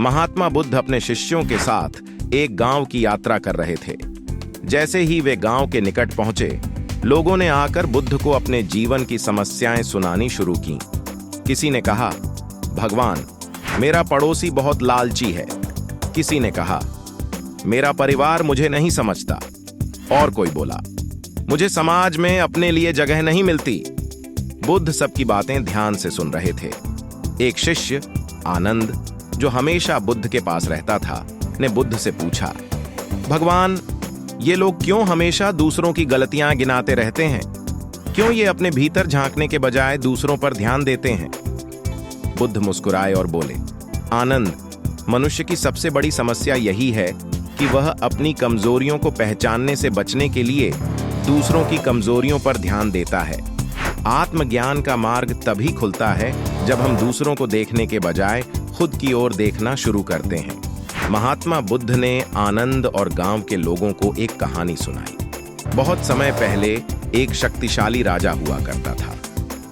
महात्मा बुद्ध अपने शिष्यों के साथ एक गांव की यात्रा कर रहे थे। जैसे ही वे गांव के निकट पहुंचे, लोगों ने आकर बुद्ध को अपने जीवन की समस्याएं सुनानी शुरू की। किसी ने कहा, भगवान, मेरा पड़ोसी बहुत लालची है। किसी ने कहा, मेरा परिवार मुझे नहीं समझता। और कोई बोला, मुझे समाज में अपने लिए जगह नहीं मिलती। बुद्ध सबकी बातें ध्यान से सुन रहे थे। एक शिष्य, आनंद, जो हमेशा बुद्ध के पास रहता था, ने बुद्ध से पूछा, भगवान, ये लोग क्यों हमेशा दूसरों की गलतियां गिनाते रहते हैं? क्यों ये अपने भीतर झांकने के बजाय दूसरों पर ध्यान देते हैं? बुद्ध मुस्कुराए और बोले, आनंद, मनुष्य की सबसे बड़ी समस्या यही है कि वह अपनी कमजोरियों को पहचानने से बचने के लिए दूसरों की कमजोरियों पर ध्यान देता है। आत्मज्ञान का मार्ग तभी खुलता है जब हम दूसरों को देखने के बजाय खुद की ओर देखना शुरू करते हैं। महात्मा बुद्ध ने आनंद और गांव के लोगों को एक कहानी सुनाई। बहुत समय पहले एक शक्तिशाली राजा हुआ करता था।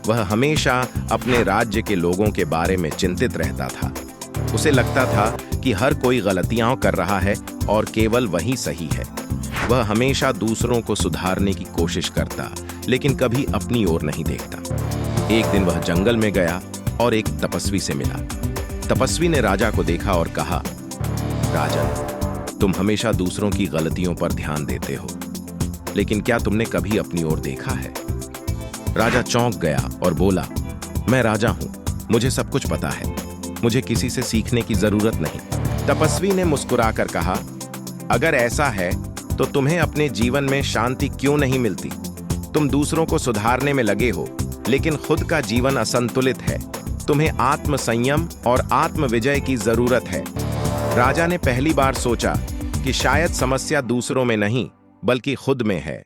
वह हमेशा अपने राज्य के लोगों के बारे में चिंतित रहता था। उसे लगता था कि हर कोई गलतियां कर रहा है और केवल वही सही है। वह हमेशा दूसरों को सुधारने की कोशिश करता, लेकिन कभी अपनी ओर नहीं देखता। एक दिन वह जंगल में गया और एक तपस्वी से मिला। तपस्वी ने राजा को देखा और कहा, राजन, तुम हमेशा दूसरों की गलतियों पर ध्यान देते हो, लेकिन क्या तुमने कभी अपनी ओर देखा है? राजा चौंक गया और बोला, मैं राजा हूं, मुझे सब कुछ पता है, मुझे किसी से सीखने की जरूरत नहीं। तपस्वी ने मुस्कुराकर कहा, अगर ऐसा है तो तुम्हें अपने जीवन में शांति क्यों नहीं मिलती? तुम दूसरों को सुधारने में लगे हो, लेकिन खुद का जीवन असंतुलित है। तुम्हें आत्म संयम और आत्म विजय की जरूरत है। राजा ने पहली बार सोचा कि शायद समस्या दूसरों में नहीं, बल्कि खुद में है।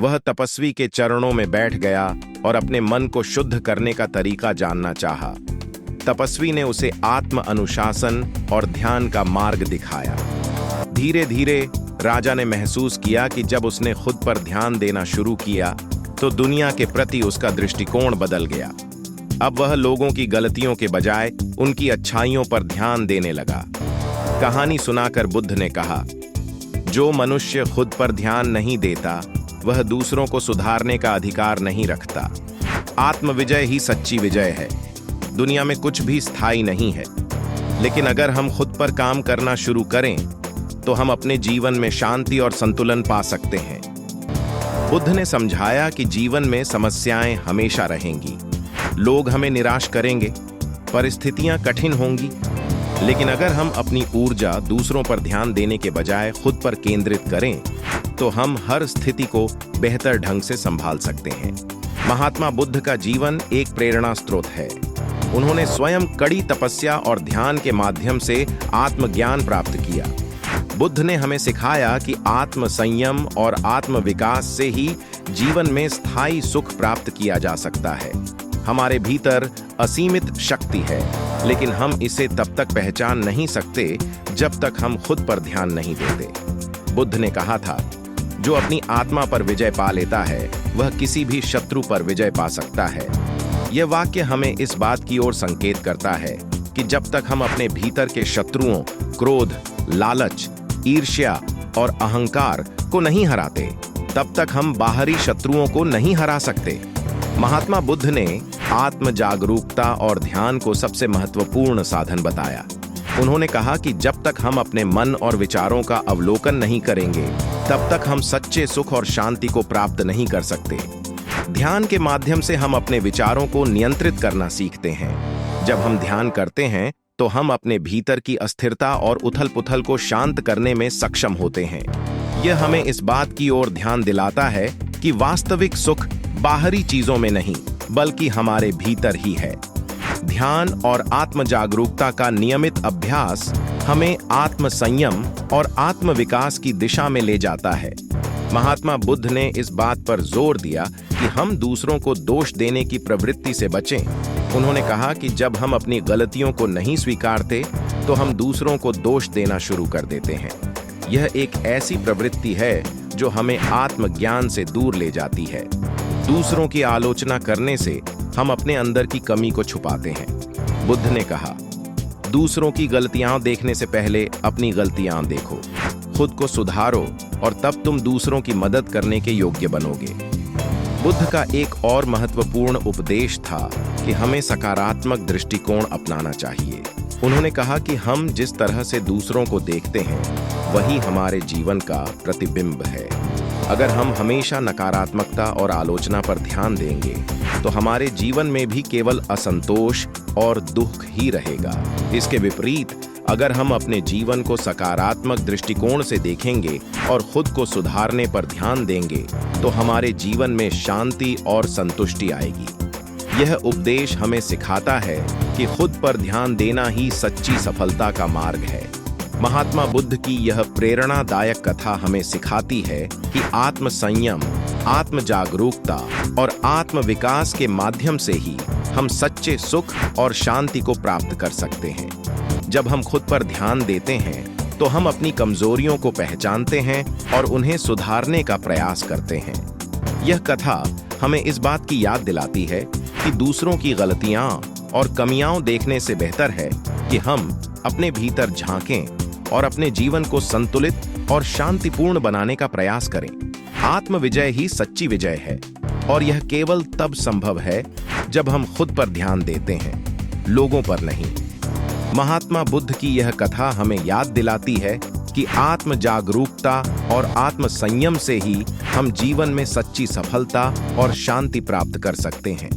वह तपस्वी के चरणों में बैठ गया और अपने मन को शुद्ध करने का तरीका जानना चाहा। तपस्वी ने उसे आत्म अनुशासन और ध्यान का मार्ग दिखाया। धीरे धीरे राजा ने महसूस किया कि जब उसने खुद पर ध्यान देना शुरू किया, तो दुनिया के प्रति उसका दृष्टिकोण बदल गया। अब वह लोगों की गलतियों के बजाय उनकी अच्छाइयों पर ध्यान देने लगा। कहानी सुनाकर बुद्ध ने कहा, जो मनुष्य खुद पर ध्यान नहीं देता, वह दूसरों को सुधारने का अधिकार नहीं रखता। आत्मविजय ही सच्ची विजय है। दुनिया में कुछ भी स्थायी नहीं है, लेकिन अगर हम खुद पर काम करना शुरू करें, तो हम अपने जीवन में शांति और संतुलन पा सकते हैं। बुद्ध ने समझाया कि जीवन में समस्याएं हमेशा रहेंगी। लोग हमें निराश करेंगे, परिस्थितियां कठिन होंगी, लेकिन अगर हम अपनी ऊर्जा दूसरों पर ध्यान देने के बजाय खुद पर केंद्रित करें, तो हम हर स्थिति को बेहतर ढंग से संभाल सकते हैं। महात्मा बुद्ध का जीवन एक प्रेरणा स्रोत है। उन्होंने स्वयं कड़ी तपस्या और ध्यान के माध्यम से आत्मज्ञान प्राप्त किया। बुद्ध ने हमें सिखाया कि आत्म संयम और आत्म विकास से ही जीवन में स्थायी सुख प्राप्त किया जा सकता है। हमारे भीतर असीमित शक्ति है, लेकिन हम इसे तब तक पहचान नहीं सकते जब तक हम खुद पर ध्यान नहीं देते। बुद्ध ने कहा था, जो अपनी आत्मा पर विजय पा लेता है, वह किसी भी शत्रु पर विजय पा सकता है। यह वाक्य हमें इस बात की ओर संकेत करता है कि जब तक हम अपने भीतर के शत्रुओं, क्रोध, लालच, ईर्ष्या और अहंकार को नहीं हराते, तब तक हम बाहरी शत्रुओं को नहीं हरा सकते। महात्मा बुद्ध ने आत्म जागरूकता और ध्यान को सबसे महत्वपूर्ण साधन बताया। उन्होंने कहा कि जब तक हम अपने मन और विचारों का अवलोकन नहीं करेंगे, तब तक हम सच्चे सुख और शांति को प्राप्त नहीं कर सकते। ध्यान के माध्यम से हम अपने विचारों को नियंत्रित करना सीखते हैं। जब हम ध्यान करते हैं, तो हम अपने भीतर की अस्थिरता और उथल-पुथल को शांत करने में सक्षम होते हैं। यह हमें इस बात की ओर ध्यान दिलाता है कि वास्तविक सुख बाहरी चीजों में नहीं, बल्कि हमारे भीतर ही है। ध्यान और आत्म जागरूकता का नियमित अभ्यास हमें आत्म संयम और आत्म विकास की दिशा में ले जाता है। महात्मा बुद्ध ने इस बात पर जोर दिया कि हम दूसरों को दोष देने की प्रवृत्ति से बचें। उन्होंने कहा कि जब हम अपनी गलतियों को नहीं स्वीकारते, तो हम दूसरों को दोष देना शुरू कर देते हैं। यह एक ऐसी प्रवृत्ति है जो हमें आत्मज्ञान से दूर ले जाती है। दूसरों की आलोचना करने से हम अपने अंदर की कमी को छुपाते हैं। बुद्ध ने कहा, दूसरों की गलतियां देखने से पहले अपनी गलतियां देखो, खुद को सुधारो और तब तुम दूसरों की मदद करने के योग्य बनोगे। बुद्ध का एक और महत्वपूर्ण उपदेश था कि हमें सकारात्मक दृष्टिकोण अपनाना चाहिए। उन्होंने कहा कि हम जिस तरह से दूसरों को देखते हैं वही हमारे जीवन का प्रतिबिंब है। अगर हम हमेशा नकारात्मकता और आलोचना पर ध्यान देंगे तो हमारे जीवन में भी केवल असंतोष और दुख ही रहेगा। इसके विपरीत अगर हम अपने जीवन को सकारात्मक दृष्टिकोण से देखेंगे और खुद को सुधारने पर ध्यान देंगे तो हमारे जीवन में शांति और संतुष्टि आएगी। यह उपदेश हमें सिखाता है कि खुद पर ध्यान देना ही सच्ची सफलता का मार्ग है। महात्मा बुद्ध की यह प्रेरणादायक कथा हमें सिखाती है कि आत्म संयम, आत्म जागरूकता और आत्म विकास के माध्यम से ही हम सच्चे सुख और शांति को प्राप्त कर सकते हैं। जब हम खुद पर ध्यान देते हैं तो हम अपनी कमजोरियों को पहचानते हैं और उन्हें सुधारने का प्रयास करते हैं। यह कथा हमें इस बात की याद दिलाती है कि दूसरों की गलतियां और कमियां देखने से बेहतर है कि हम अपने भीतर झांकें और अपने जीवन को संतुलित और शांतिपूर्ण बनाने का प्रयास करें। आत्मविजय ही सच्ची विजय है और यह केवल तब संभव है जब हम खुद पर ध्यान देते हैं, लोगों पर नहीं। महात्मा बुद्ध की यह कथा हमें याद दिलाती है कि आत्म जागरूकता और आत्म संयम से ही हम जीवन में सच्ची सफलता और शांति प्राप्त कर सकते हैं।